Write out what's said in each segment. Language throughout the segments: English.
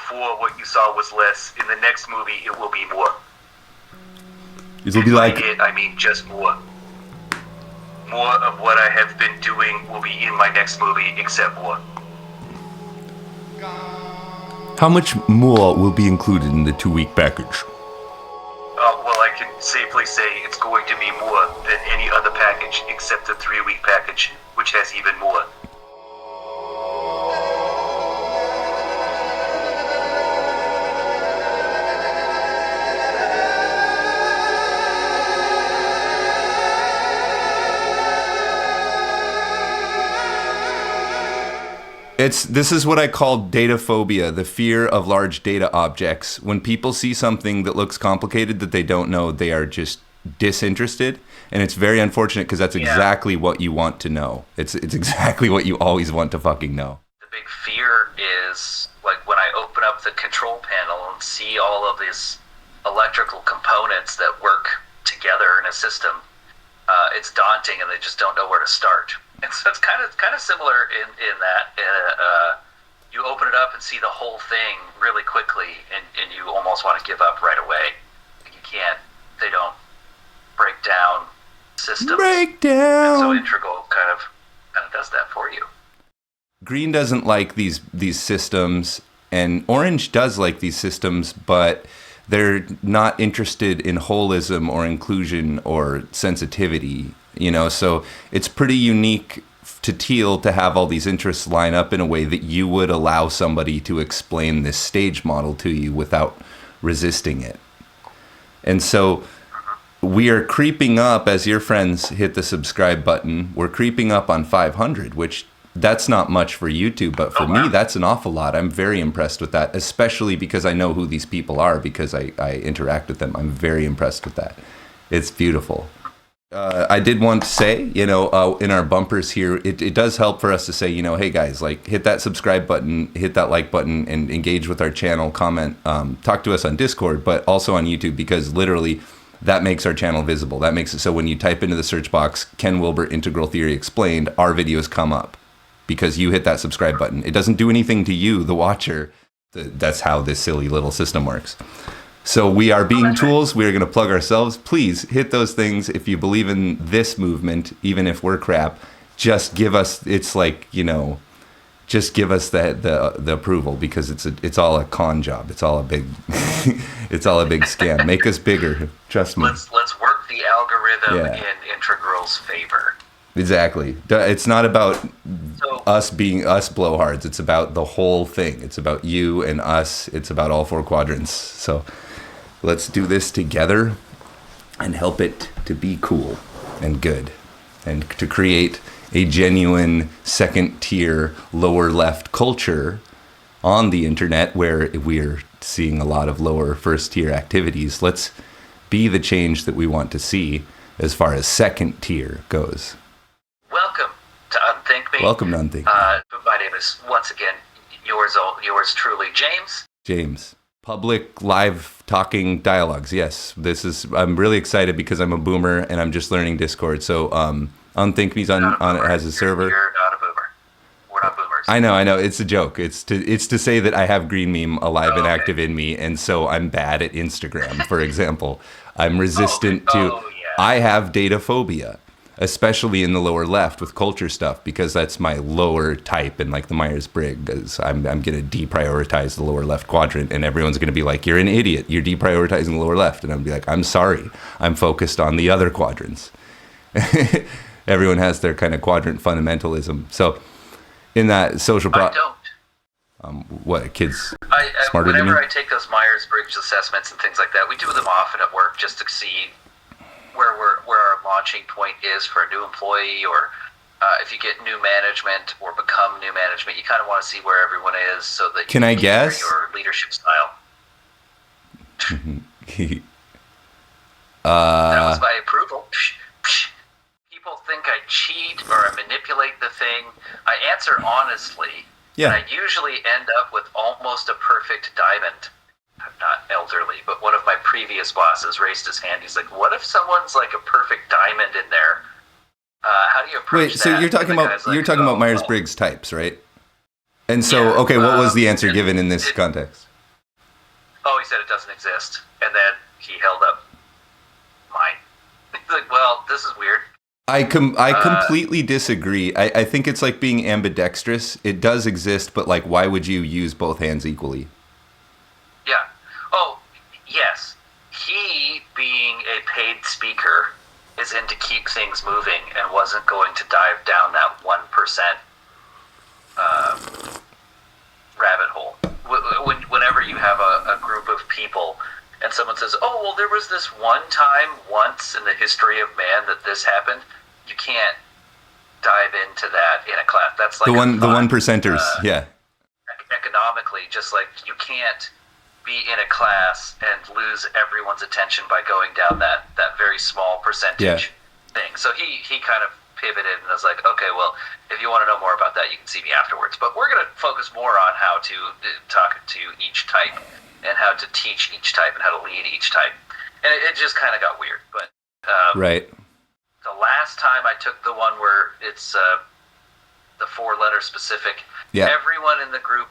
before what you saw was less. In the next movie, it will be more. It'll be like it, I mean just more. More of what I have been doing will be in my next movie, except more. how much more will be included in the 2-week package? Well, I can safely say it's going to be more than any other package except the 3-week package, which has even more. This is what I call data phobia, the fear of large data objects. When people see something that looks complicated that they don't know, they are just disinterested. And it's very unfortunate because that's exactly what you want to know. It's exactly what you always want to fucking know. The big fear is, like, when I open up the control panel and see all of these electrical components that work together in a system, it's daunting and they just don't know where to start. And so it's kind of similar in that you open it up and see the whole thing really quickly, and you almost want to give up right away. You can't. They don't break down systems. Break down. And so Integral kind of does that for you. Green doesn't like these systems, and Orange does like these systems, but they're not interested in holism or inclusion or sensitivity. So it's pretty unique to Teal to have all these interests line up in a way that you would allow somebody to explain this stage model to you without resisting it. And so we are creeping up, as your friends hit the subscribe button, we're creeping up on 500, which that's not much for YouTube, but for me, that's an awful lot. I'm very impressed with that, especially because I know who these people are because I interact with them. I'm very impressed with that. It's beautiful. I did want to say, in our bumpers here, it does help for us to say, hey guys, like hit that subscribe button, hit that like button, and engage with our channel, comment, talk to us on Discord, but also on YouTube, because literally that makes our channel visible. That makes it so when you type into the search box, Ken Wilber Integral Theory Explained, our videos come up because you hit that subscribe button. It doesn't do anything to you, the watcher. That's how this silly little system works. So we are being tools. We are going to plug ourselves. Please hit those things if you believe in this movement, even if we're crap. Just give us. It's like just give us the approval, because it's all a con job. It's all a big it's all a big scam. Make us bigger. Trust me. Let's work the algorithm in Integral's favor. Exactly. It's not about us being us blowhards. It's about the whole thing. It's about you and us. It's about all 4 quadrants. So let's do this together and help it to be cool and good, and to create a genuine second-tier, lower-left culture on the internet where we're seeing a lot of lower first-tier activities. Let's be the change that we want to see as far as second-tier goes. Welcome to Unthink Me. Welcome to Unthink Me. My name is, once again, yours truly, James. James. Public live talking dialogues. Yes, I'm really excited because I'm a boomer and I'm just learning Discord. So Unthink Me's on it has a server. You're not a boomer. We're not boomers. I know. It's a joke. It's to say that I have Green Meme alive and active in me, and so I'm bad at Instagram, for example. I'm resistant to. I have data phobia, especially in the lower left with culture stuff, because that's my lower type in like the Myers-Briggs. I'm going to deprioritize the lower left quadrant, and everyone's going to be like, you're an idiot. You're deprioritizing the lower left. And I'm going to be like, I'm sorry. I'm focused on the other quadrants. Everyone has their kind of quadrant fundamentalism. So in that social... I don't. What, kids smarter than me? Whenever I take those Myers-Briggs assessments and things like that, we do them often at work just to see where our launching point is for a new employee, or if you get new management or become new management, you kind of want to see where everyone is so that can I guess your leadership style. That was my approval. People think I cheat or I manipulate the thing. I answer honestly. Yeah. And I usually end up with almost a perfect diamond. I'm not elderly, but one of my previous bosses raised his hand. He's like, what if someone's like a perfect diamond in there? How do you approach that? Wait, so you're talking about Myers-Briggs types, right? And so, okay, what was the answer given in this context? Oh, he said it doesn't exist, and then he held up mine. He's like, well, this is weird. I completely disagree. I think it's like being ambidextrous. It does exist, but like, why would you use both hands equally? Yeah. Oh, yes. He, being a paid speaker, is in to keep things moving and wasn't going to dive down that 1% rabbit hole. Whenever you have a group of people and someone says, oh, well, there was this one time once in the history of man that this happened, you can't dive into that in a class. That's like the one percenters, yeah. Economically, just like you can't be in a class and lose everyone's attention by going down that very small percentage thing. So he kind of pivoted and was like, okay, well, if you want to know more about that, you can see me afterwards. But we're going to focus more on how to talk to each type and how to teach each type and how to lead each type. And it just kind of got weird. But right. The last time I took the one where it's the 4-letter specific, everyone in the group,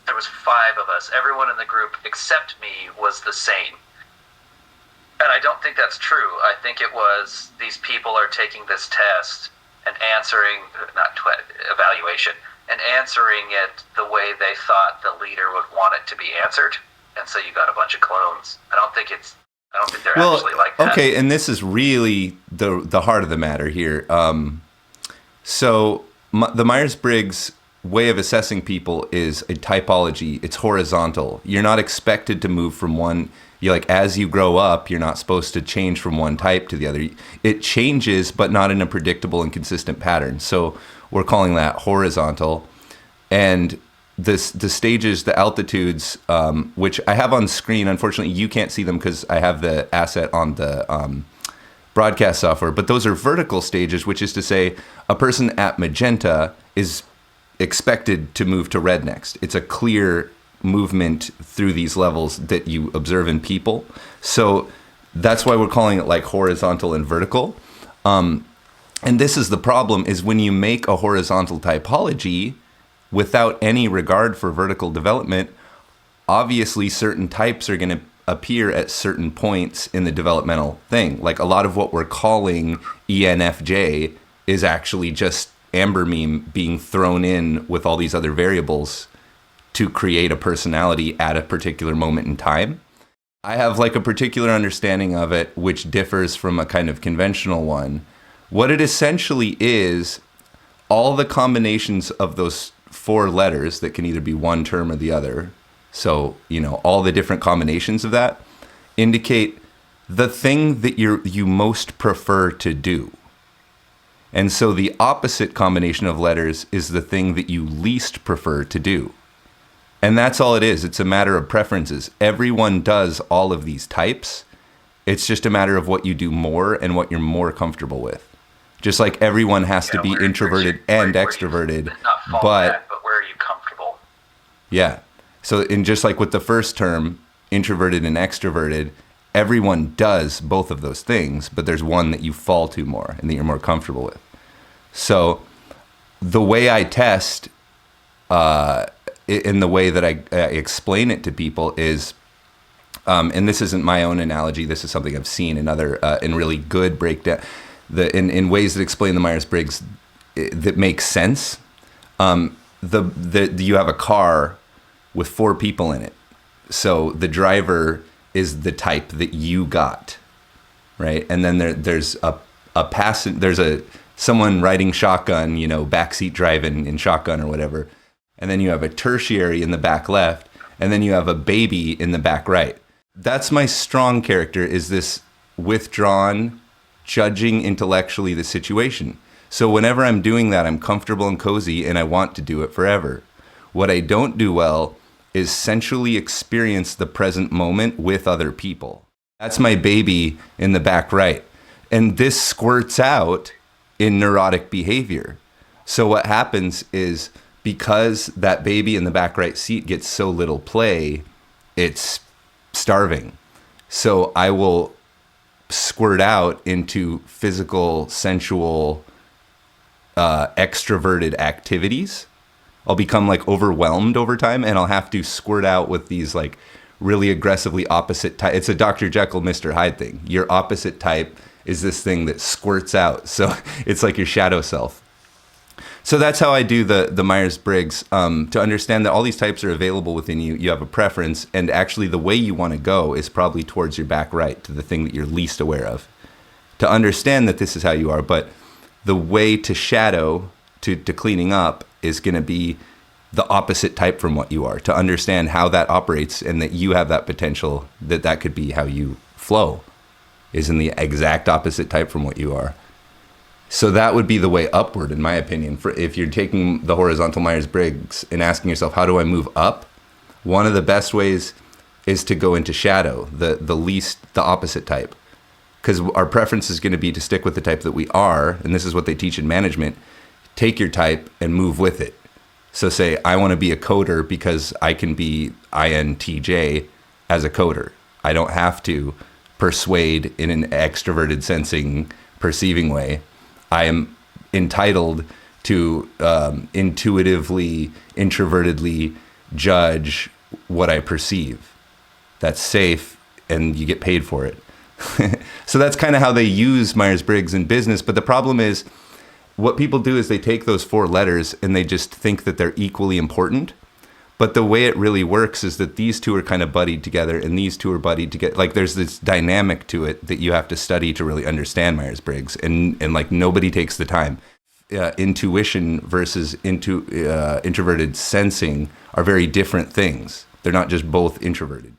there was 5 of us, everyone in the group except me was the same. And I don't think that's true. I think it was these people are taking this test and answering, evaluation, and answering it the way they thought the leader would want it to be answered. And so you got a bunch of clones. I don't think they're actually like that. Okay, and this is really the heart of the matter here. The Myers-Briggs way of assessing people is a typology. It's horizontal. You're not expected to move from one. As you grow up, you're not supposed to change from one type to the other. It changes, but not in a predictable and consistent pattern. So we're calling that horizontal. And the stages, the altitudes, which I have on screen. Unfortunately, you can't see them because I have the asset on the broadcast software. But those are vertical stages, which is to say a person at magenta is expected to move to red next. It's a clear movement through these levels that you observe in people. So that's why we're calling it like horizontal and vertical. And this is the problem, is when you make a horizontal typology without any regard for vertical development, obviously certain types are going to appear at certain points in the developmental thing. Like a lot of what we're calling ENFJ is actually just amber meme being thrown in with all these other variables to create a personality at a particular moment in time. I have like a particular understanding of it, which differs from a kind of conventional one. What it essentially is, all the combinations of those 4 letters that can either be one term or the other, so, all the different combinations of that indicate the thing that you most prefer to do. And so the opposite combination of letters is the thing that you least prefer to do. And that's all it is. It's a matter of preferences. Everyone does all of these types. It's just a matter of what you do more and what you're more comfortable with. Just like everyone has to be introverted and extroverted. Not but where are you comfortable? Yeah. So just like with the first term, introverted and extroverted, everyone does both of those things, but there's one that you fall to more and that you're more comfortable with. So the way I test, in the way that I explain it to people is, and this isn't my own analogy, this is something I've seen in other, in really good breakdown, in ways that explain the Myers-Briggs that make sense. You have a car with 4 people in it. So the driver is the type that you got, right? And then there's someone riding shotgun, backseat driving in shotgun or whatever. And then you have a tertiary in the back left, and then you have a baby in the back right. That's my strong character, is this withdrawn, judging intellectually the situation. So whenever I'm doing that, I'm comfortable and cozy, and I want to do it forever. What I don't do well is sensually experience the present moment with other people. That's my baby in the back right. And this squirts out in neurotic behavior. So what happens is, because that baby in the back right seat gets so little play, it's starving. So I will squirt out into physical, sensual, extroverted activities. I'll become like overwhelmed over time, and I'll have to squirt out with these like really aggressively opposite type. It's a Dr. Jekyll, Mr. Hyde thing. Your opposite type is this thing that squirts out. So it's like your shadow self. So that's how I do the Myers-Briggs, to understand that all these types are available within you. You have a preference, and actually the way you want to go is probably towards your back right, to the thing that you're least aware of. To understand that this is how you are, but the way to shadow, to cleaning up, is going to be the opposite type from what you are, to understand how that operates and that you have that potential, that could be how you flow, is in the exact opposite type from what you are. So that would be the way upward, in my opinion. For if you're taking the horizontal Myers-Briggs and asking yourself, how do I move up? One of the best ways is to go into shadow, the opposite type. Because our preference is going to be to stick with the type that we are, and this is what they teach in management. Take your type and move with it. So say, I want to be a coder because I can be INTJ as a coder. I don't have to persuade in an extroverted sensing, perceiving way. I am entitled to intuitively, introvertedly judge what I perceive. That's safe, and you get paid for it. So that's kind of how they use Myers-Briggs in business. But the problem is, what people do is they take those 4 letters and they just think that they're equally important. But the way it really works is that these two are kind of buddied together and these two are buddied together. Like there's this dynamic to it that you have to study to really understand Myers-Briggs. And like nobody takes the time. Intuition versus introverted sensing are very different things. They're not just both introverted.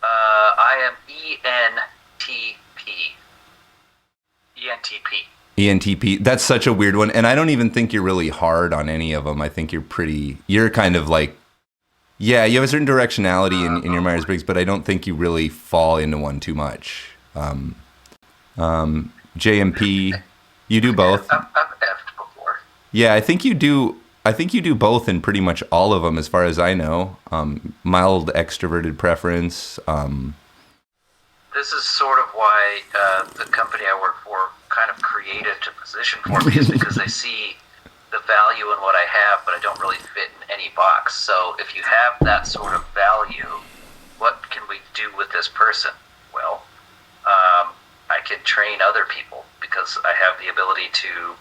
I am ENTP. ENTP. ENTP. That's such a weird one. And I don't even think you're really hard on any of them. I think you're kind of like, yeah, you have a certain directionality in your Myers-Briggs, but I don't think you really fall into one too much. JMP, you do both. I've F'd before. Yeah, I think you do both in pretty much all of them, as far as I know. Mild extroverted preference. This is sort of why the company I work for kind of created a position for me, is because they see the value in what I have, but I don't really fit in any box. So if you have that sort of value, what can we do with this person? Well, I can train other people because I have the ability to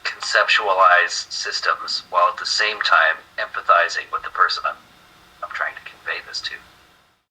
conceptualize systems while at the same time empathizing with the person I'm trying to convey this to.